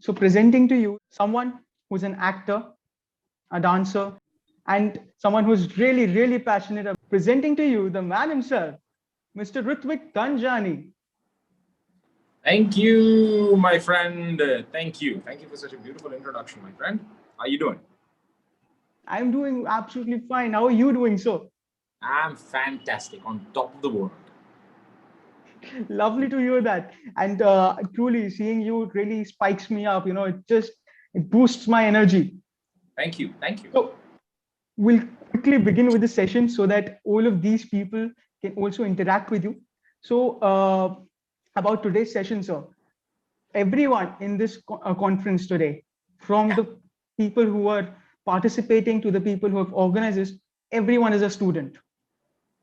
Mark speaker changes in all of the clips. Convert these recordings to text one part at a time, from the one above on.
Speaker 1: So presenting to you someone who's an actor, a dancer, and someone who's really, really passionate about presenting to you the man himself, Mr. Rithvik Dhanjani.
Speaker 2: Thank you, my friend. Thank you. Thank you for such a beautiful introduction, my friend. How you doing?
Speaker 1: I'm doing absolutely fine. How are you doing so?
Speaker 2: I'm fantastic, on top of the world.
Speaker 1: Lovely to hear that. And truly seeing you really spikes me up. It boosts my energy.
Speaker 2: Thank you. Thank you.
Speaker 1: So we'll quickly begin with the session so that all of these people can also interact with you. So about today's session, sir, everyone in this conference today, from the people who are participating to the people who have organized this, everyone is a student.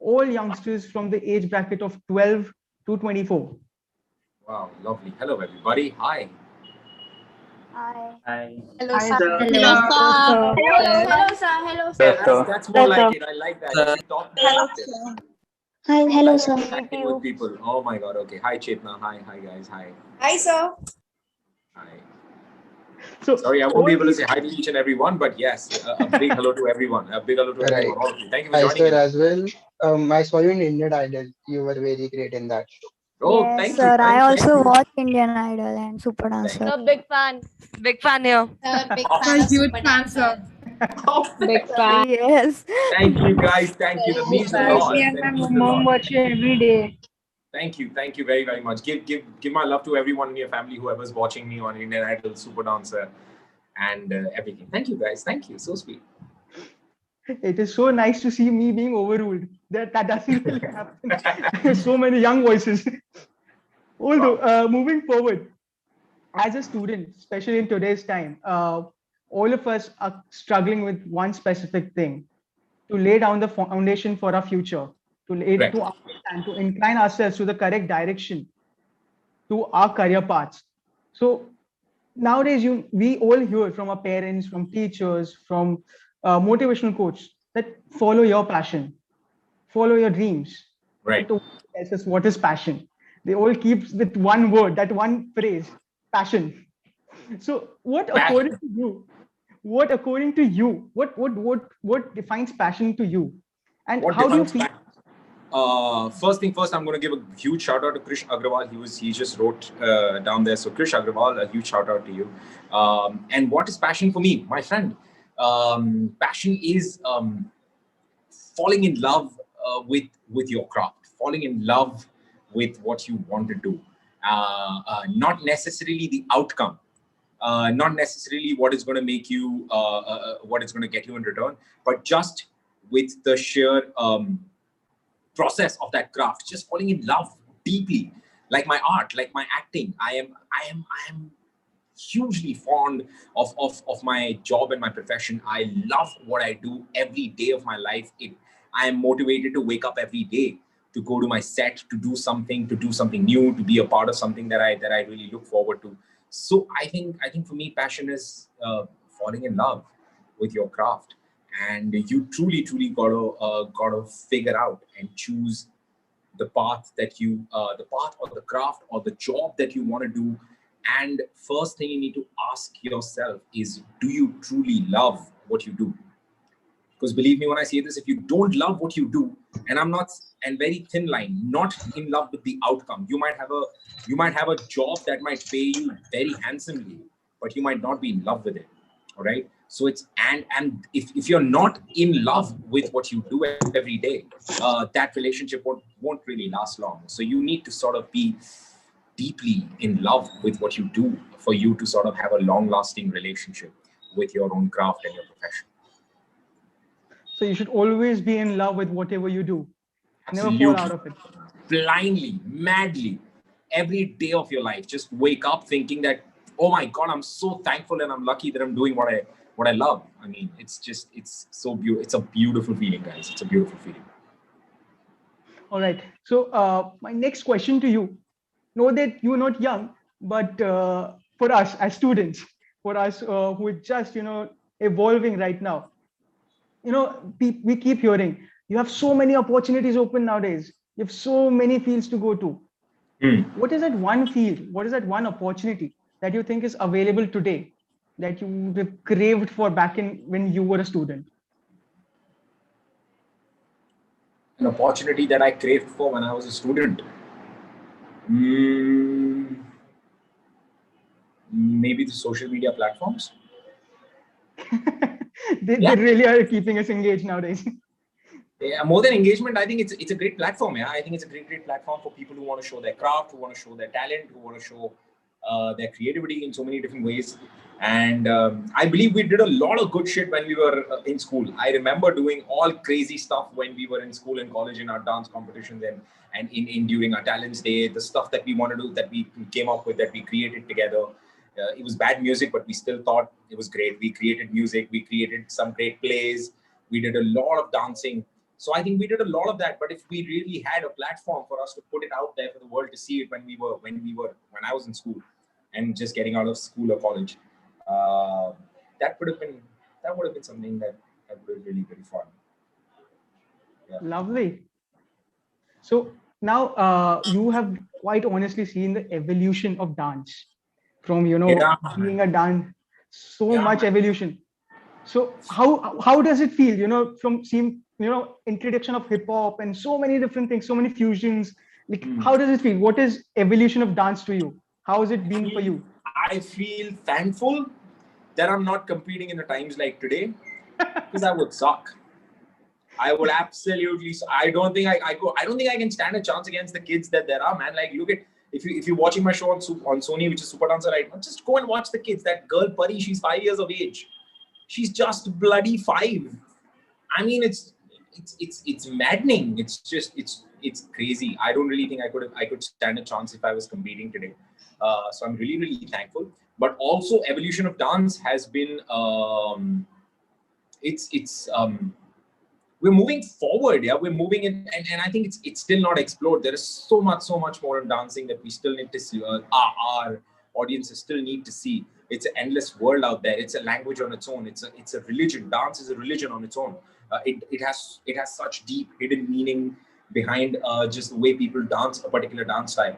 Speaker 1: All youngsters from the age bracket of 12 to 24.
Speaker 2: Wow, lovely. Hello, everybody. Hi.
Speaker 3: Hi.
Speaker 4: Hi.
Speaker 3: Hello, sir.
Speaker 5: Hello, sir.
Speaker 3: Hello, sir. Hello, sir.
Speaker 2: That's more like it. I like that. You should talk more like this.
Speaker 5: Hi, hello, sir.
Speaker 2: Connecting with people. Oh my God. Okay. Hi, Chetna. Hi, guys. Hi.
Speaker 3: Hi, sir.
Speaker 2: Hi.
Speaker 1: So
Speaker 2: Sorry, I won't be able to say hi to each and every one, but yes, a big hello to everyone. A big hello to everyone. All of you. Thank you for
Speaker 4: Hi,
Speaker 2: joining
Speaker 4: sir,
Speaker 2: in.
Speaker 4: as well. I saw you in Indian Idol. You were very great in that show.
Speaker 2: Oh,
Speaker 5: Yes,
Speaker 2: thank you.
Speaker 5: sir. I
Speaker 2: Thank
Speaker 5: also
Speaker 2: you.
Speaker 5: watch Indian Idol and Super
Speaker 2: Thank
Speaker 5: Dancer.
Speaker 3: Big fan. Big fan here.
Speaker 6: Sir, big
Speaker 2: Oh,
Speaker 6: fan of
Speaker 7: huge
Speaker 6: Super
Speaker 7: fan, sir.
Speaker 6: Dancer.
Speaker 2: oh,
Speaker 3: Big fan.
Speaker 5: Yes.
Speaker 2: thank you, guys. Thank you. That
Speaker 6: Very
Speaker 2: means a
Speaker 6: big
Speaker 2: lot.
Speaker 6: fan.
Speaker 2: That
Speaker 7: My
Speaker 2: means a
Speaker 7: mom
Speaker 2: lot.
Speaker 7: watch it every day.
Speaker 2: Thank you very, very much. Give my love to everyone in your family, whoever's watching me on Indian Idol, Super Dancer, and everything. Thank you, guys. Thank you. So sweet.
Speaker 1: it is so nice to see me being overruled. That doesn't really happen. So many young voices. Although moving forward, as a student, especially in today's time, all of us are struggling with one specific thing: to lay down the foundation for our future,
Speaker 2: Correct.
Speaker 1: to understand, to incline ourselves to the correct direction, to our career paths. So nowadays, we all hear from our parents, from teachers, from motivational coach that follow your passion, follow your dreams.
Speaker 2: Right.
Speaker 1: But to tells us what is passion. They all keep that one word, that one phrase, passion. So
Speaker 2: Passion.
Speaker 1: what according to you, what defines passion to you, and
Speaker 2: What
Speaker 1: how do you
Speaker 2: defines
Speaker 1: feel?
Speaker 2: passion? First thing first, I'm going to give a huge shout out to Krish Agrawal. He just wrote down there. So Krish Agrawal, a huge shout out to you. And what is passion for me, my friend? Passion is falling in love with your craft, falling in love with what you want to do, not necessarily the outcome. Not necessarily what is going to make you, what is going to get you in return, but just with the sheer process of that craft, just falling in love deeply, like my art, like my acting. I am hugely fond of my job and my profession. I love what I do every day of my life. I am motivated to wake up every day to go to my set, to do something new, to be a part of something that I really look forward to. So I think for me, passion is falling in love with your craft, and you truly gotta figure out and choose the path that the path or the craft or the job that you want to do. And first thing you need to ask yourself is, do you truly love what you do? Because believe me when I say this, if you don't love what you do, and I'm not, and very thin line, not in love with the outcome. You might have a job that might pay you very handsomely, but you might not be in love with it. All right. So it's, and if you're not in love with what you do every day, that relationship won't really last long. So you need to sort of be deeply in love with what you do for you to sort of have a long lasting relationship with your own craft and your profession.
Speaker 1: So you should always be in love with whatever you do. Never fall
Speaker 2: Absolutely.
Speaker 1: out of it.
Speaker 2: Blindly, madly, every day of your life, just wake up thinking that, oh my God, I'm so thankful and I'm lucky that I'm doing what I love. I mean, it's so beautiful. It's a beautiful feeling, guys. It's a beautiful feeling.
Speaker 1: All right. So my next question to you: know that you're not young, but for us as students, for us who are just evolving right now, we keep hearing you have so many opportunities open nowadays. You have so many fields to go to.
Speaker 2: Hmm.
Speaker 1: What is that one field? What is that one opportunity that you think is available today that you would have craved for back in when you were a student?
Speaker 2: An opportunity that I craved for when I was a student. Maybe the social media platforms.
Speaker 1: They really are keeping us engaged nowadays.
Speaker 2: Yeah, more than engagement, I think it's a great platform. Yeah, I think it's a great platform for people who want to show their craft, who want to show their talent, who want to show their creativity in so many different ways. And I believe we did a lot of good shit when we were in school. I remember doing all crazy stuff when we were in school and college in our dance competitions and in during our talents day, the stuff that we want to do, that we came up with, that we created together. It was bad music, but we still thought it was great. We created music, we created some great plays, we did a lot of dancing. So I think we did a lot of that. But if we really had a platform for us to put it out there for the world to see it when I was in school and just getting out of school or college, that would have been something that would have really very fun. Yeah.
Speaker 1: Lovely. So now you have quite honestly seen the evolution of dance from being a dance, much evolution. So how does it feel, from seeing introduction of hip hop and so many different things, so many fusions? Like how does it feel? What is evolution of dance to you? How has it been for you?
Speaker 2: I feel thankful that I'm not competing in the times like today, because I would suck. I would absolutely. I don't think I don't think I can stand a chance against the kids that there are, man. Like, look at, if you're watching my show on Sony, which is Super Dancer right now, just go and watch the kids. That girl Pari, she's 5 years of age. She's just bloody 5. I mean, it's maddening. It's crazy. I don't really think I could stand a chance if I was competing today. So I'm really thankful. But also, evolution of dance has been we're moving forward. Yeah, we're moving in, and I think it's still not explored. There is so much more in dancing that we still need to see. Our audiences still need to see. It's an endless world out there. It's a language on its own. It's a religion. Dance is a religion on its own. It has such deep hidden meaning behind just the way people dance a particular dance style.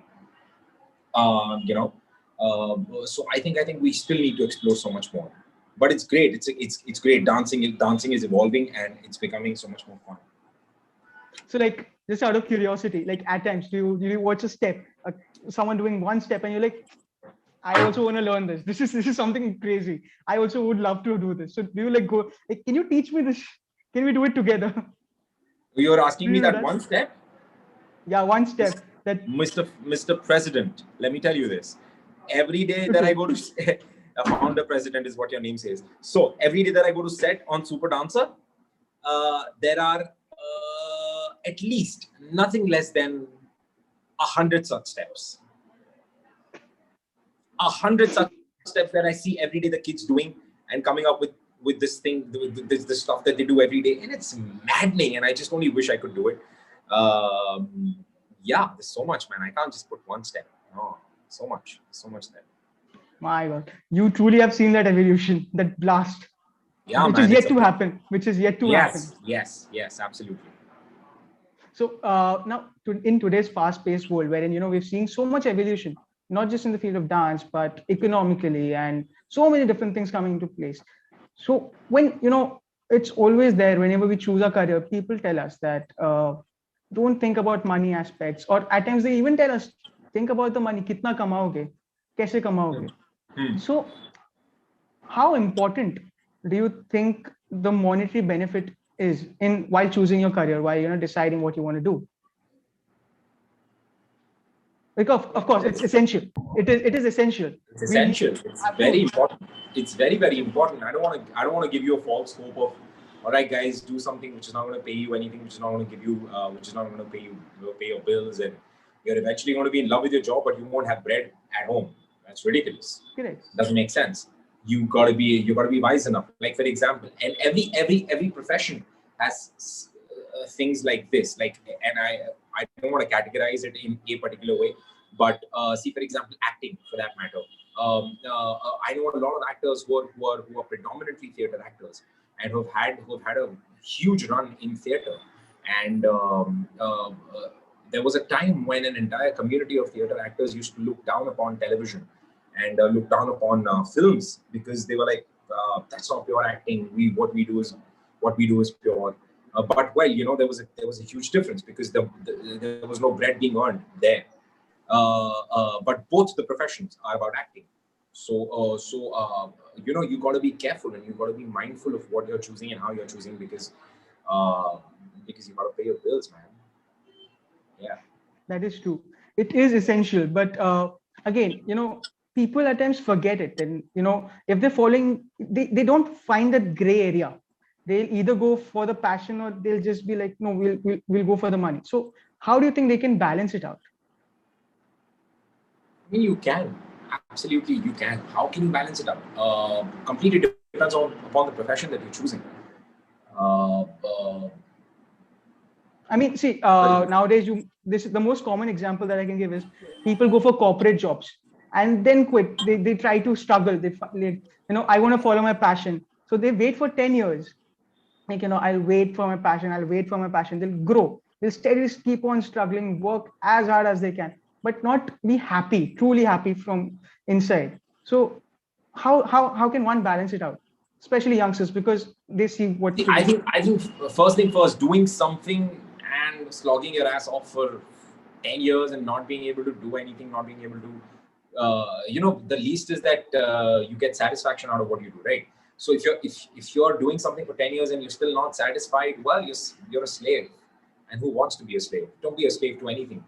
Speaker 2: So I think we still need to explore so much more. But it's great. It's great. Dancing is evolving and it's becoming so much more fun.
Speaker 1: So, like, just out of curiosity, like at times, do you watch a step, someone doing one step, and you're like, I also want to learn this. This is something crazy. I also would love to do this. So, do you like go? Like, can you teach me this? Can we do it together?
Speaker 2: You're asking me that one step?
Speaker 1: Yeah, one step. That
Speaker 2: Mr. President, let me tell you this. Every day that I go to a founder president is what your name says. So every day that I go to set on Super Dancer, there are at least nothing less than 100 such steps. 100 such steps that I see every day the kids doing and coming up with this thing, this stuff that they do every day, and it's maddening. And I just only wish I could do it. Yeah, there's so much, man. I can't just put one step. No, so much there.
Speaker 1: My God, you truly have seen that evolution, that blast.
Speaker 2: Yeah,
Speaker 1: which
Speaker 2: man,
Speaker 1: is yet to happen.
Speaker 2: Yes, absolutely.
Speaker 1: So now, in today's fast-paced world, wherein we've seen so much evolution, not just in the field of dance, but economically, and so many different things coming into place. So when it's always there. Whenever we choose a career, people tell us that don't think about money aspects, or at times they even tell us, think about the money. Kitna kamaoge? Kaise kamaoge? So, how important do you think the monetary benefit is in while choosing your career, while deciding what you want to do? Because of course it's essential. It is essential.
Speaker 2: It's essential. It's very important. It's very important. I don't want to give you a false hope of, all right, guys, do something which is not going to pay you anything, which is not going to give you, which is not going to pay your bills, and you're eventually going to be in love with your job, but you won't have bread at home. That's ridiculous.
Speaker 1: Correct.
Speaker 2: Doesn't make sense. You got to be wise enough. Like, for example, and every profession has things like this. Like, and I don't want to categorize it in a particular way, but see, for example, acting, for that matter. I know a lot of actors who are predominantly theatre actors and who've had a huge run in theatre. And there was a time when an entire community of theatre actors used to look down upon television and looked down upon films because they were like, that's not pure acting. What we do is pure. But well, there was a huge difference because there was no bread being earned there. But both the professions are about acting. You got to be careful and you got to be mindful of what you're choosing and how you're choosing because you got to pay your bills, man. Yeah.
Speaker 1: That is true. It is essential, but again, people at times forget it, and if they're following, they don't find that gray area. They'll either go for the passion or they'll just be like, no, we'll go for the money. So how do you think they can balance it out?
Speaker 2: I mean, you can. Absolutely, you can. How can you balance it out? Completely depends upon the profession that you're choosing.
Speaker 1: I mean, see, nowadays, this is the most common example that I can give is people go for corporate jobs and then quit. They try to struggle. I want to follow my passion. So they wait for 10 years. Like, I'll wait for my passion. I'll wait for my passion. They'll grow. They'll steadily keep on struggling, work as hard as they can, but not be happy, truly happy from inside. So how can one balance it out? Especially youngsters, because they see what to do.
Speaker 2: I think first thing first, doing something and slogging your ass off for 10 years and not being able to do anything, not being able to, the least is that you get satisfaction out of what you do, right? So if you're doing something for 10 years and you're still not satisfied, well, you're a slave. And who wants to be a slave? Don't be a slave to anything.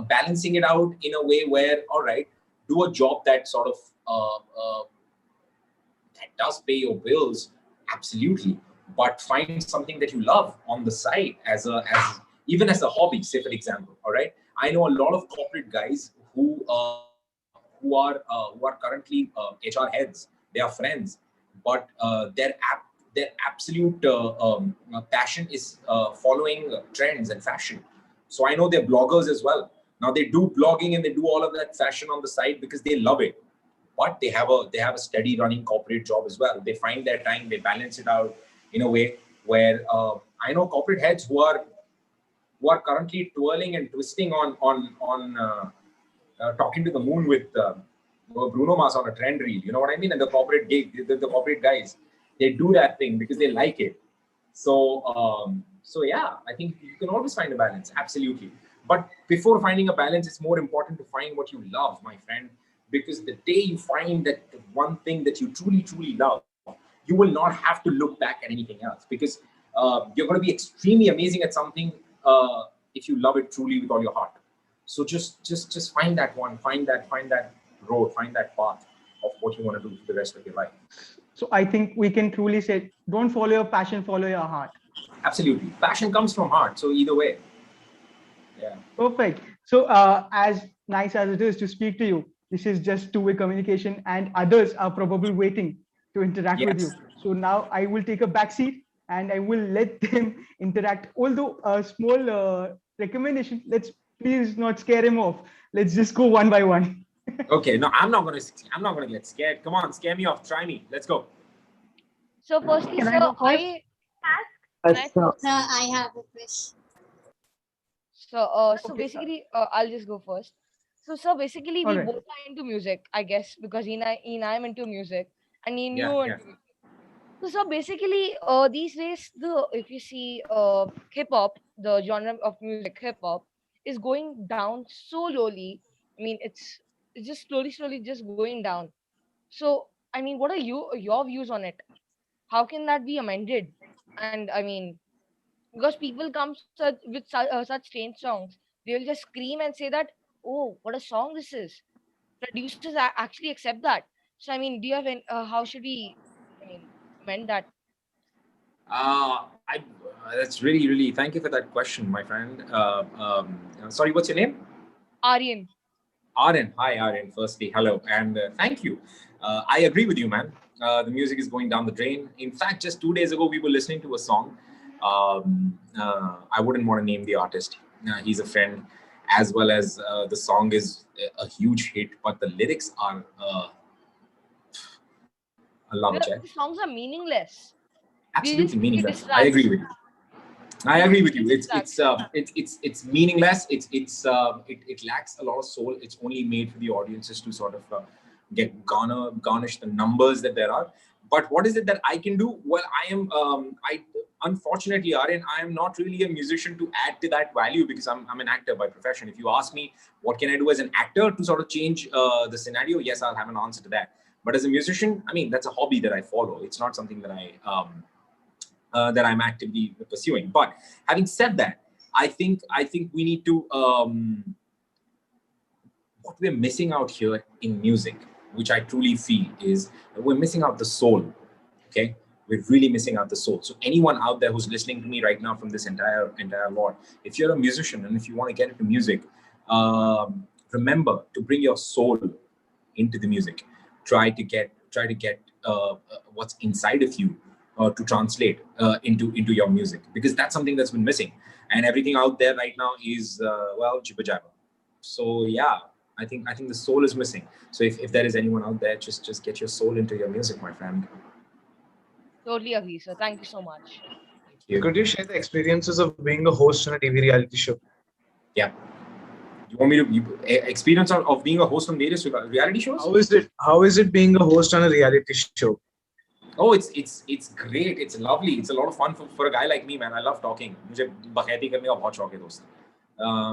Speaker 2: Balancing it out in a way where, all right, do a job that sort of that does pay your bills, absolutely. But find something that you love on the side as even as a hobby, say for example. All right, I know a lot of corporate guys who are currently HR heads. They are friends, but their absolute passion is following trends and fashion. So I know they're bloggers as well. Now they do blogging and they do all of that fashion on the side because they love it. But they have a steady running corporate job as well. They find their time, they balance it out in a way where I know corporate heads who are currently twirling and twisting on talking to the moon with Bruno Mars on a trend reel. You know what I mean? And the corporate guys, they do that thing because they like it. So yeah, I think you can always find a balance. Absolutely. But before finding a balance, it's more important to find what you love, my friend. Because the day you find that one thing that you truly, truly love, you will not have to look back at anything else. Because you're going to be extremely amazing at something if you love it truly with all your heart. So just find that one, find that road, find that path of what you want to do for the rest of your life.
Speaker 1: So I think we can truly say, don't follow your passion, follow your heart.
Speaker 2: Absolutely. Passion comes from heart. So either way. Yeah.
Speaker 1: Perfect. So as nice as it is to speak to you, this is just two-way communication and others are probably waiting to interact with you. So now I will take a back seat and I will let them interact. Although a small recommendation, let's please not scare him off. Let's just go one by one.
Speaker 2: Okay, no, I'm not gonna get scared. Come on, scare me off. Try me. Let's go.
Speaker 3: So firstly,
Speaker 5: Can
Speaker 3: sir,
Speaker 5: I go first?
Speaker 3: I have a question. So basically, I'll just go first. So sir, basically, we
Speaker 1: Alright.
Speaker 3: both are into music, I guess, because I'm into music, and in you
Speaker 2: Yeah.
Speaker 3: into. So sir, basically, these days, if you see hip hop, the genre of music, hip hop, is going down so lowly. I mean, it's just slowly just going down. So I mean, what are your views on it? How can that be amended? And I mean, because people come such strange songs, they will just scream and say that, oh, what a song this is. Producers actually accept that. So I mean, do you have how should we, I mean, amend that?
Speaker 2: That's really. Thank you for that question, my friend. Sorry, what's your name?
Speaker 3: Aryan.
Speaker 2: Aryan. Hi, Aryan. Firstly, hello, and thank you. I agree with you, man. The music is going down the drain. In fact, just 2 days ago, we were listening to a song. I wouldn't want to name the artist. He's a friend, as well as the song is a huge hit, but the lyrics are Allah
Speaker 3: The songs are meaningless.
Speaker 2: absolutely meaningless.
Speaker 3: Distracts.
Speaker 2: I agree with you. I agree with you.
Speaker 3: Distracts.
Speaker 2: It's meaningless. It lacks a lot of soul. It's only made for the audiences to sort of garnish the numbers that there are. But what is it that I can do? Well, unfortunately, Aryan, I am not really a musician to add to that value because I'm an actor by profession. If you ask me, what can I do as an actor to sort of change the scenario? Yes, I'll have an answer to that. But as a musician, I mean, that's a hobby that I follow. It's not something that I'm actively pursuing. But having said that, I think we need to, what we're missing out here in music, which I truly feel is we're missing out the soul. Okay, we're really missing out the soul. So anyone out there who's listening to me right now from this entire lot, if you're a musician and if you want to get into music, remember to bring your soul into the music. Try to get what's inside of you to translate into your music, because that's something that's been missing, and everything out there right now is jibber jabber. So yeah, I think the soul is missing. So if there is anyone out there, just get your soul into your music, my friend.
Speaker 3: Totally agree, sir. Thank you so much.
Speaker 2: Thank you.
Speaker 6: Could you share the experiences of being a host on a TV reality show?
Speaker 2: Yeah. You want me to experience of being a host on various reality shows?
Speaker 6: How is it being a host on a reality show?
Speaker 2: Oh, it's great. It's lovely. It's a lot of fun for a guy like me, man. I love talking. मुझे बकैती करने का बहुत शौक है दोस्त.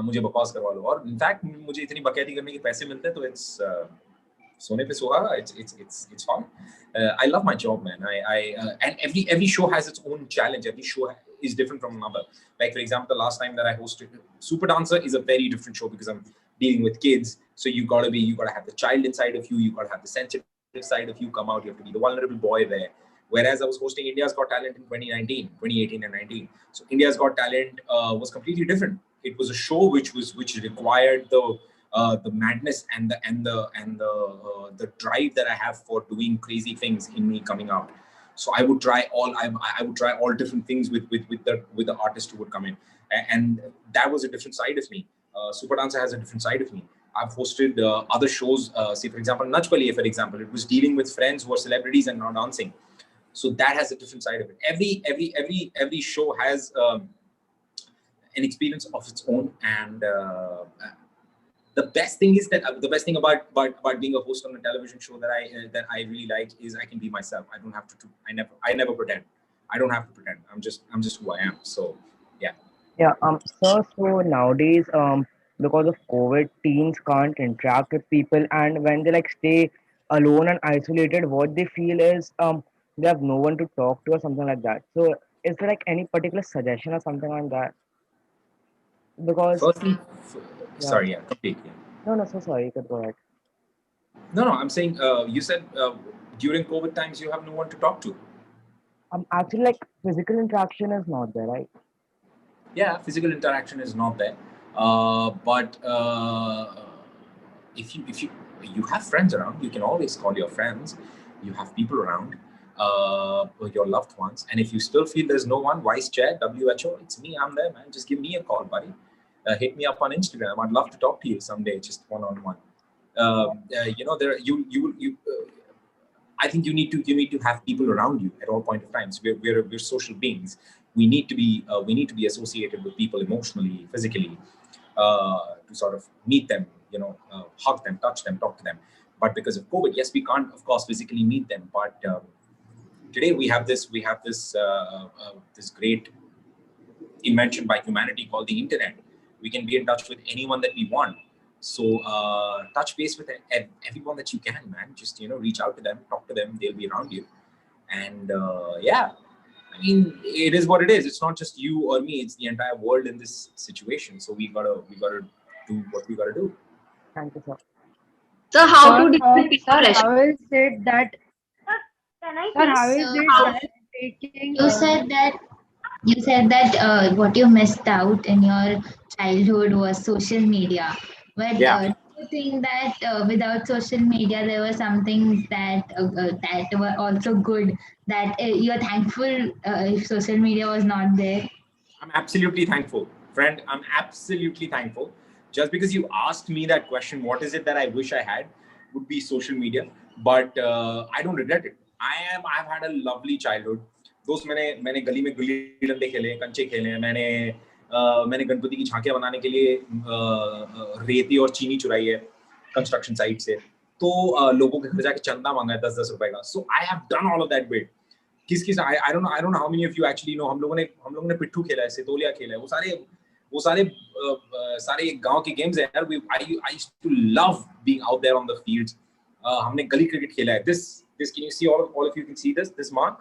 Speaker 2: मुझे बकवास करवा लो. और in fact मुझे इतनी बकैती करने के पैसे मिलते हैं तो it's सोने पे सुहागा. It's fun. I love my job, man. And every show has its own challenge. Every show is different from another. Like for example, the last time that I hosted Super Dancer is a very different show because I'm dealing with kids. So you gotta have the child inside of you. You gotta have the sensitive side of you come out. You have to be the vulnerable boy there. Whereas I was hosting India's Got Talent in 2018 and 19. So India's Got Talent was completely different. It was a show which required the madness and the drive that I have for doing crazy things in me coming out. So I would try all different things with the artist who would come in, and that was a different side of me. Super Dancer has a different side of me. I've hosted other shows. Say for example, Nach Paliye, for example, it was dealing with friends who are celebrities and not dancing. So that has a different side of it. Every show has an experience of its own, and the best thing about being a host on a television show that I really like is I can be myself. I don't have to. I never pretend. I don't have to pretend. I'm just who I am. So yeah.
Speaker 5: Yeah, so nowadays, because of COVID, teens can't interact with people, and when they like stay alone and isolated, what they feel is they have no one to talk to or something like that. So, is there like any particular suggestion or something like that? Because
Speaker 2: Firstly,
Speaker 5: yeah,
Speaker 2: sorry, yeah, complete. Yeah.
Speaker 5: no, so sorry, you could go ahead.
Speaker 2: No, I'm saying you said during COVID times you have no one to talk to.
Speaker 5: Actually, like physical interaction is not there, right?
Speaker 2: Yeah, physical interaction is not there, but if you have friends around, you can always call your friends. You have people around, your loved ones, and if you still feel there's no one, vice chair, WHO, it's me. I'm there, man. Just give me a call, buddy. Hit me up on Instagram. I'd love to talk to you someday, just one-on-one. There you. I think you need to have people around you at all point of times. We're social beings. We need to be associated with people emotionally, physically, to sort of meet them, hug them, touch them, talk to them. But because of COVID, yes, we can't, of course, physically meet them. But today we have this this great invention by humanity called the internet. We can be in touch with anyone that we want. So touch base with everyone that you can, man. Just reach out to them, talk to them. They'll be around you, and yeah. I mean, it is what it is. It's not just you or me. It's the entire world in this situation. So we gotta do what we gotta do.
Speaker 5: Thank you, sir.
Speaker 7: So how to deal with peer
Speaker 8: Sir,
Speaker 7: pressure?
Speaker 8: how is it that
Speaker 7: Can I
Speaker 8: sir, how is
Speaker 7: please?
Speaker 8: it that taking
Speaker 9: You said that what you missed out in your childhood was social media. But
Speaker 2: Yeah.
Speaker 9: do you think that without social media, there were some things that were also good that you're thankful if social media was not there?
Speaker 2: I'm absolutely thankful, friend. I'm absolutely thankful. Just because you asked me that question, what is it that I wish I had, would be social media. But I don't regret it. I've had a lovely childhood. दोस्त मैंने गली में गुल्ली डंडे खेले, कंचे खेले, मैंने गणपति की झांकियां बनाने के लिए रेती और चीनी चुराई है कंस्ट्रक्शन साइट से. तो लोगों के घर जाके चंदा मांगा है 10-10 रुपए का. So I have done all of that bit. किस I don't know how many of you actually know. हम लोगों ने पिट्ठू खेला है, सितोलिया खेला है, वो सारे गांव के गेम्स है यार. I used to love being out there on the fields. हमने गली क्रिकेट खेला है. This can you see all of you can see this mark?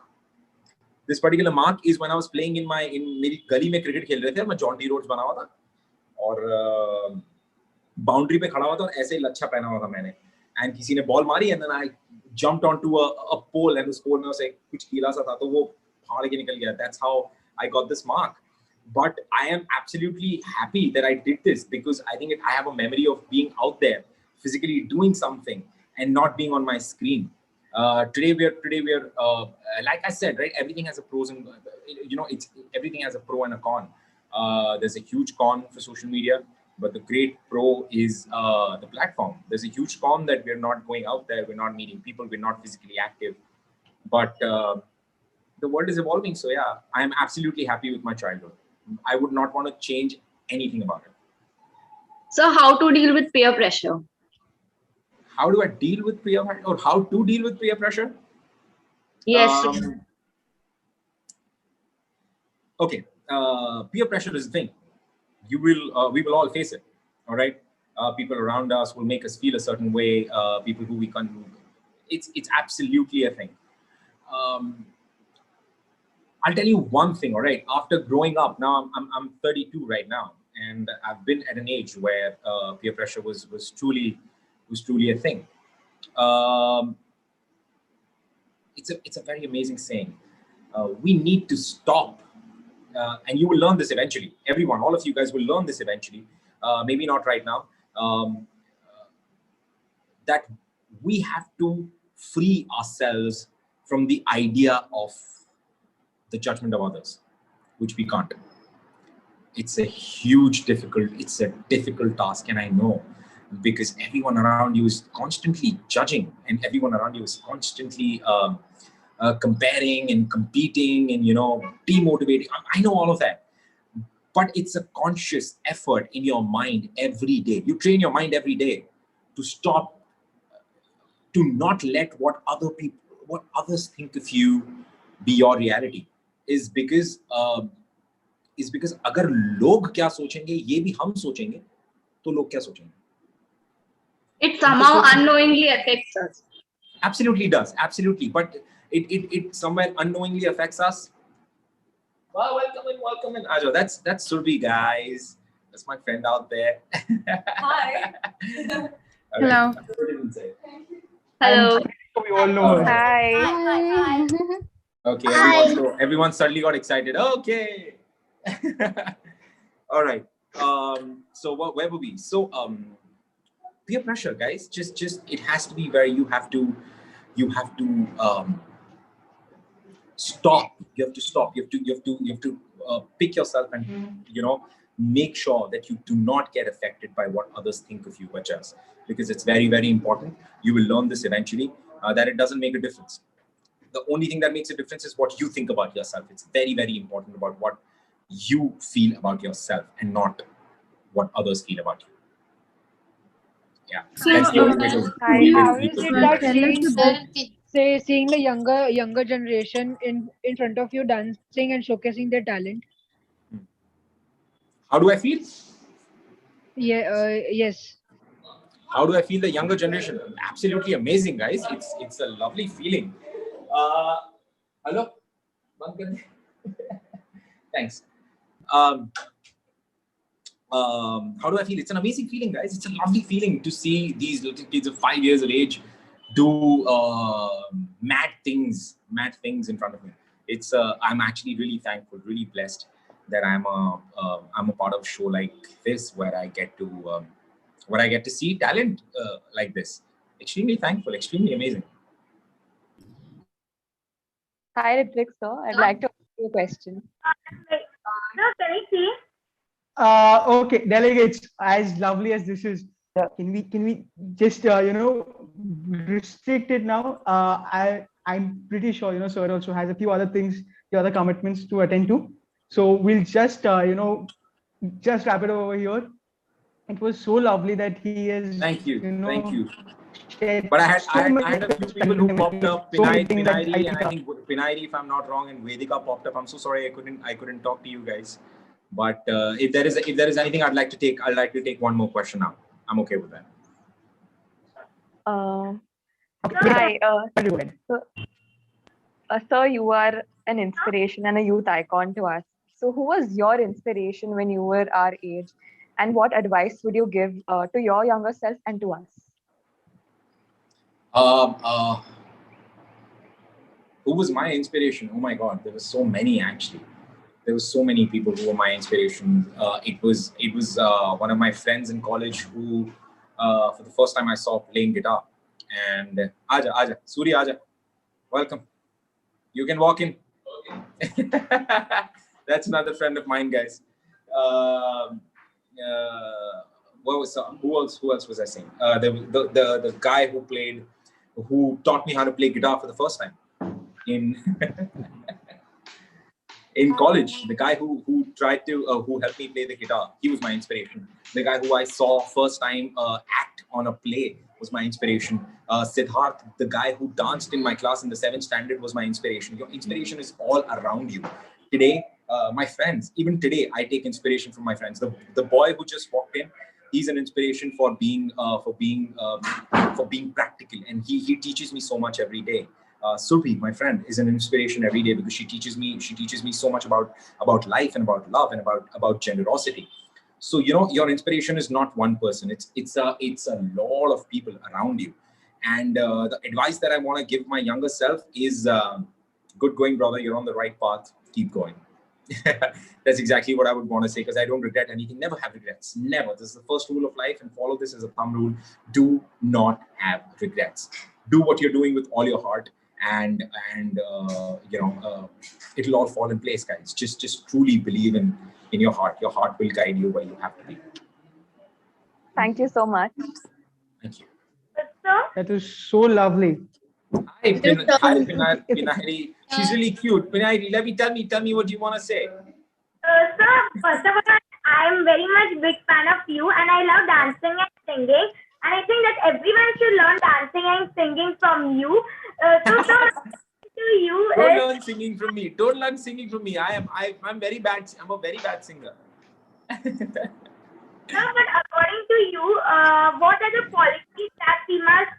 Speaker 2: This particular mark is when I was playing in मेरी गली में cricket खेल रहे थे. मैं जॉन डी रोड्स बना हुआ था और बाउंड्री पे खड़ा हुआ था और ऐसे ही लच्छा पहना हुआ था मैंने. एंड किसी ने बॉल मारी and then I jumped onto a pole and उस पोल में से कुछ कीला सा था तो वो फाड़ के निकल गया. That's how I got this mark. But I am absolutely happy that I did this because I think I have a memory of being out there, physically doing something and not being on my screen. Today we are like I said, right? Everything has a pros and everything has a pro and a con. There's a huge con for social media, but the great pro is the platform. There's a huge con that we're not going out there, we're not meeting people, we're not physically active. But the world is evolving, so yeah, I am absolutely happy with my childhood. I would not want to change anything about it.
Speaker 7: So how to deal with peer pressure?
Speaker 2: How do I deal with peer pressure, or how to deal with peer pressure?
Speaker 7: Yes.
Speaker 2: Okay, peer pressure is the thing. We will all face it. All right, people around us will make us feel a certain way. People who we can't. It's absolutely a thing. I'll tell you one thing. All right, after growing up, now I'm 32 right now, and I've been at an age where peer pressure was truly a thing. It's a very amazing saying. We need to stop. And you will learn this eventually. Everyone, all of you guys will learn this eventually. Maybe not right now. That we have to free ourselves from the idea of the judgment of others, which we can't. It's a difficult task, and I know, because everyone around you is constantly judging, and everyone around you is constantly comparing and competing and demotivating. I know all of that, but it's a conscious effort in your mind every day. You train your mind every day to stop, to not let what others think of you be your reality. Is because अगर लोग क्या सोचेंगे ये भी हम सोचेंगे तो लोग क्या सोचेंगे.
Speaker 7: It somehow unknowingly affects us.
Speaker 2: Absolutely does, absolutely, but it somewhere unknowingly affects us. Well, welcome in. Ajo, that's Surbi, guys. That's my friend out there. Hi.
Speaker 8: Hello.
Speaker 7: Hello.
Speaker 1: We all know her.
Speaker 3: Hi.
Speaker 2: Okay, everyone suddenly got excited. Okay. All right. So where were we? So peer pressure, guys. Just it has to be where you have to stop. You have to stop. You have to pick yourself and make sure that you do not get affected by what others think of you, because it's very, very important. You will learn this eventually, that it doesn't make a difference. The only thing that makes a difference is what you think about yourself. It's very, very important about what you feel about yourself and not what others feel about you. Yeah.
Speaker 8: So,
Speaker 2: That's the only way to
Speaker 3: How
Speaker 2: deal with
Speaker 3: is
Speaker 2: people.
Speaker 3: it that
Speaker 8: tell us
Speaker 3: seeing the younger generation in front of you dancing and showcasing their talent?
Speaker 2: How do I feel?
Speaker 3: Yes.
Speaker 2: How do I feel the younger generation? Absolutely amazing, guys. It's a lovely feeling. Hello? Thanks. How do I feel? It's an amazing feeling, guys. It's a lovely feeling to see these little kids of 5 years of age do mad things in front of me. It's I'm actually really thankful, really blessed that I'm a part of a show like this where I get to see talent like this. Extremely thankful, extremely amazing.
Speaker 10: Hi, Rithvik, sir. I'd like to ask you a question.
Speaker 7: Sir, can I see?
Speaker 1: Okay, delegates, as lovely as this is, can we just restrict it now? I'm pretty sure sir also has a few other commitments to attend to, so we'll just just wrap it over here. It was so lovely that he is
Speaker 2: Thank you.
Speaker 1: shared
Speaker 2: But
Speaker 1: so many
Speaker 2: I had a few people who popped up,
Speaker 1: so many things that
Speaker 2: Pinairi, and I think Pinairi, if I'm not wrong, and Vedika popped up. I'm so sorry I couldn't talk to you guys. But if there is anything I'd like to take one more question now. I'm okay with that.
Speaker 10: Hi. Sir, you are an inspiration and a youth icon to us. So, who was your inspiration when you were our age, and what advice would you give to your younger self and to us?
Speaker 2: Who was my inspiration? Oh my God, there were so many actually. There were so many people who were my inspiration. It was one of my friends in college who, for the first time, I saw playing guitar. And Aja, Surya, Aja, welcome. You can walk in. Okay. That's another friend of mine, guys. Who else was I saying? The guy who taught me how to play guitar for the first time in college. The guy who helped me play the guitar, he was my inspiration. The guy who I saw first time act on a play was my inspiration. Siddharth, the guy who danced in my class in the 7th standard, was my inspiration. Your inspiration is all around you. Today, my friends, even today, I take inspiration from my friends. The boy who just walked in, he's an inspiration for being practical, and he teaches me so much every day. Surbi, my friend, is an inspiration every day because she teaches me so much about life and about love and about generosity. So your inspiration is not one person; it's a lot of people around you. And the advice that I want to give my younger self is, good going, brother. You're on the right path. Keep going. That's exactly what I would want to say, because I don't regret anything. Never have regrets. Never. This is the first rule of life, and follow this as a thumb rule. Do not have regrets. Do what you're doing with all your heart, and it'll all fall in place, guys. Just truly believe in your heart. Your heart will guide you where you have to be.
Speaker 10: Thank you so much.
Speaker 2: Thank you.
Speaker 1: That was so lovely.
Speaker 2: Hi, Pinahari. She's really cute. Pinahari, tell me what you want to say.
Speaker 7: Sir, first of all, I am very much big fan of you, and I love dancing and singing. And I think that everyone should learn dancing and singing from you. So, sir, to you
Speaker 2: Don't
Speaker 7: is,
Speaker 2: learn singing from me. Don't learn singing from me. I'm very bad. I'm a very bad singer.
Speaker 7: sir, but according to you, what are the qualities that we must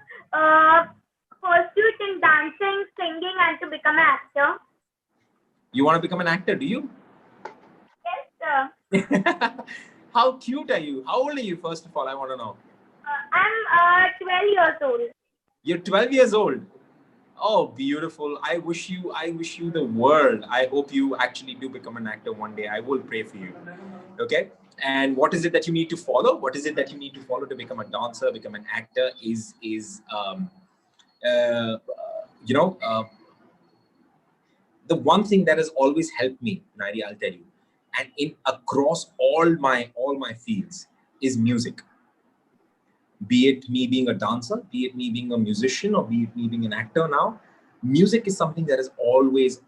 Speaker 7: pursue in dancing, singing, and to become an actor?
Speaker 2: You want to become an actor, do you?
Speaker 7: Yes, sir.
Speaker 2: How cute are you? How old are you, first of all? I want to know.
Speaker 7: I'm 12 years old.
Speaker 2: You're 12 years old. Oh, beautiful. I wish you the world. I hope you actually do become an actor one day. I will pray for you. Okay? And what is it that you need to follow? What is it that you need to follow to become a dancer, become an actor? The one thing that has always helped me, Nairi, I'll tell you, and across all my fields, is music. Be it me being a dancer, be it me being a musician, or be it me being an actor now, music is something that has always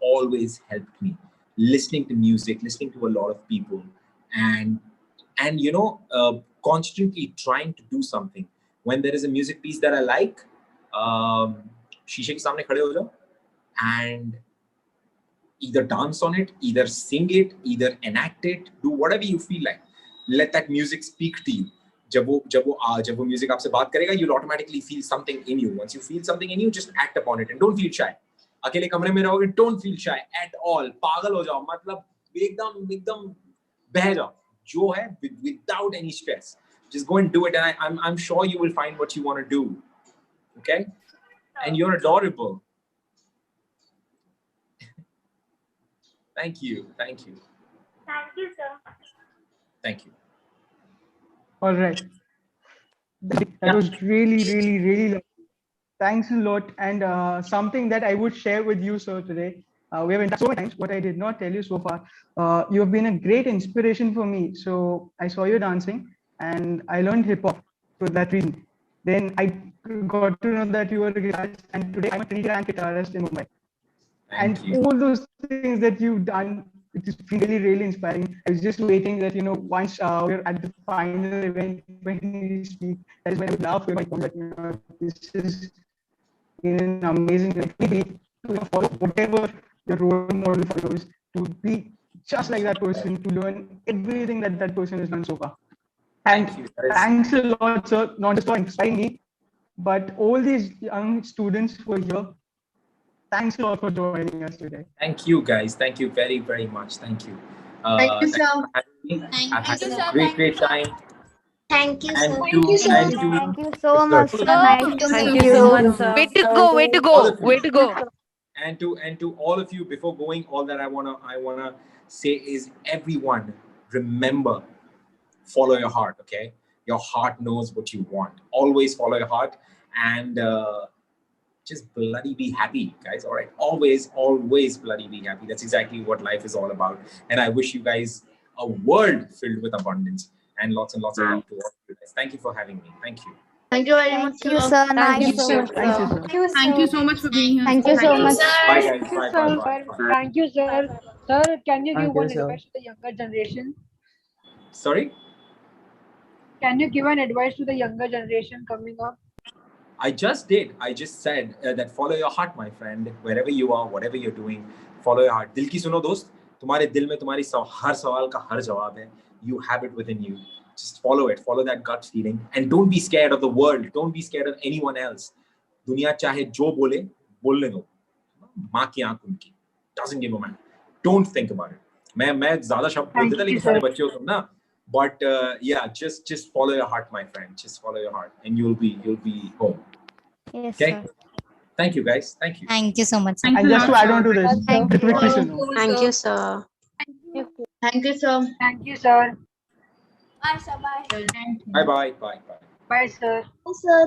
Speaker 2: helped me. Listening to music, listening to a lot of people, and constantly trying to do something. When there is a music piece that I like, शीशे के सामने खड़े हो जाओ and either dance on it, either sing it, either enact it, do whatever you feel like. Let that music speak to you. जब वो music आपसे बात करेगा, you'll automatically feel something in you. Once you feel something in you, just act upon it and don't feel shy. अकेले कमरे में रहोगे, don't feel shy at all. पागल हो जाओ, मतलब एकदम बह जाओ. जो है, without any stress. Just go and do it, and I'm sure you will find what you want to do. Okay? And you're adorable. Thank you.
Speaker 7: Thank you, sir.
Speaker 2: Thank you.
Speaker 1: All right. That was really lovely. Thanks a lot. And something that I would share with you, sir, today. We have interacted so many times. What I did not tell you so far, you have been a great inspiration for me. So I saw you dancing, and I learned hip hop for that reason. Then I got to know that you were a guitarist, and today I'm a Trinity rank guitarist in Mumbai.
Speaker 2: Thank you.
Speaker 1: All those things that you've done, which is really, really inspiring. I was just waiting that, once we're at the final event, when you speak, that is when I would laugh with my phone, that, this is an amazing thing. To follow whatever your role model follows, to be just like that person, to learn everything that that person has done so far. And
Speaker 2: Thank you.
Speaker 1: thanks a lot, sir, not just for inspiring me, but all these young students who are here. Thanks a lot for joining us today.
Speaker 2: Thank you, guys. Thank you very, very much. Thank you.
Speaker 11: Thank you,
Speaker 2: Thank
Speaker 11: sir.
Speaker 2: you for having me.
Speaker 11: Thank
Speaker 2: I've had
Speaker 11: you,
Speaker 2: a
Speaker 11: sir.
Speaker 2: great time.
Speaker 11: Thank you,
Speaker 2: And
Speaker 11: sir.
Speaker 2: to and to
Speaker 12: Thank you so much, sir.
Speaker 2: Sir,
Speaker 12: Nice to
Speaker 8: Thank
Speaker 12: meet
Speaker 8: you so
Speaker 12: you.
Speaker 8: much, sir.
Speaker 3: Way to go, way to
Speaker 2: all
Speaker 3: go,
Speaker 2: of you.
Speaker 3: way to go.
Speaker 2: And to all of you, before going, all that I wanna say is, everyone, remember, follow your heart. Okay, your heart knows what you want. Always follow your heart, and just bloody be happy, guys. All right, always bloody be happy. That's exactly what life is all about. And I wish you guys a world filled with abundance and lots of love to all of you guys. Thank you for having me. Thank you.
Speaker 11: Thank you very much,
Speaker 12: Thank you,
Speaker 11: sir.
Speaker 12: sir.
Speaker 8: Thank you
Speaker 12: Nice
Speaker 8: so
Speaker 12: to
Speaker 8: much,
Speaker 1: Thank you,
Speaker 8: sir.
Speaker 1: sir.
Speaker 11: Thank you so much for being here.
Speaker 12: Thank you so much.
Speaker 2: Bye, guys. Bye, bye,
Speaker 13: Sir,
Speaker 2: bye, bye.
Speaker 13: thank you, sir. Sir, can you give
Speaker 5: Thank you,
Speaker 13: one
Speaker 5: sir.
Speaker 13: advice to the younger generation?
Speaker 2: Sorry,
Speaker 13: Can you give an advice to the younger generation coming up?
Speaker 2: I just did. I just said that follow your heart, my friend. Wherever you are, whatever you're doing, follow your heart. दिल की सुनो दोस्त. तुम्हारे दिल में तुम्हारी हर सवाल का हर जवाब है. You have it within you. Just follow it. Follow that gut feeling, and don't be scared of the world. Don't be scared of anyone else. दुनिया चाहे जो बोले, बोलने दो. माँ की आँख उनकी. Doesn't give a man. Don't think about it. मैं ज़्यादा शब्द बोलते थे, लेकिन सारे बच्चे हो तुम ना. But yeah, just follow your heart, my friend. Just follow your heart, and you'll be home.
Speaker 12: Yes,
Speaker 2: Okay.
Speaker 12: sir.
Speaker 2: Thank you, guys. Thank you.
Speaker 11: Thank you so much, sir.
Speaker 1: And just to add on to this,
Speaker 12: Thank you.
Speaker 1: Rithvik, please know.
Speaker 8: Thank you, sir.
Speaker 11: Thank you, sir.
Speaker 13: Thank you, sir.
Speaker 11: Bye, sir. Bye.
Speaker 2: Bye, bye, bye, bye.
Speaker 13: Bye, sir.
Speaker 11: Bye, sir.